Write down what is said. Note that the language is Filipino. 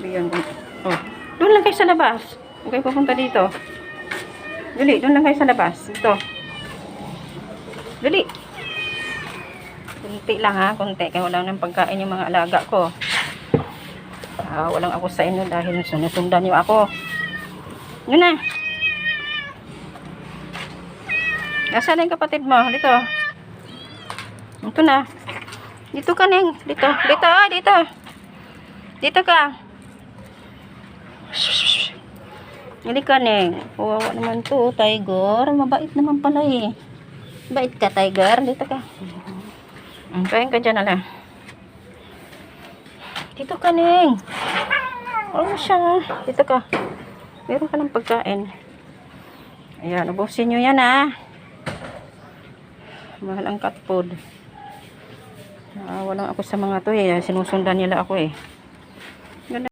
Bigyan ko. Oh. Doon lang kayo sa labas. Huwag kayo pupunta dito. Dali, doon lang kayo sa labas. Ito. Dali. Kunti lang ha, kunti. Kaya wala nang pagkain yung mga alaga ko. Walang ako sa inyo dahil sinusundan nyo ako. Yun na. Nasaan na yung kapatid mo? Dito. Ito na. Dito ka, Neng. Dito. Dito, dito. Dito ka. Hindi ka, Neng. Kawawa naman to, Tiger. Mabait naman pala eh. Bait ka, Tiger. Dito ka. Kain ka dyan, ala. Dito ka, Neng. Oo siya. Dito ka. Meron ka ng pagkain. Ayan, ubusin nyo yan, ha. Mahal ang cat food. Walang ako sa mga to, eh. Sinusundan nila ako, eh.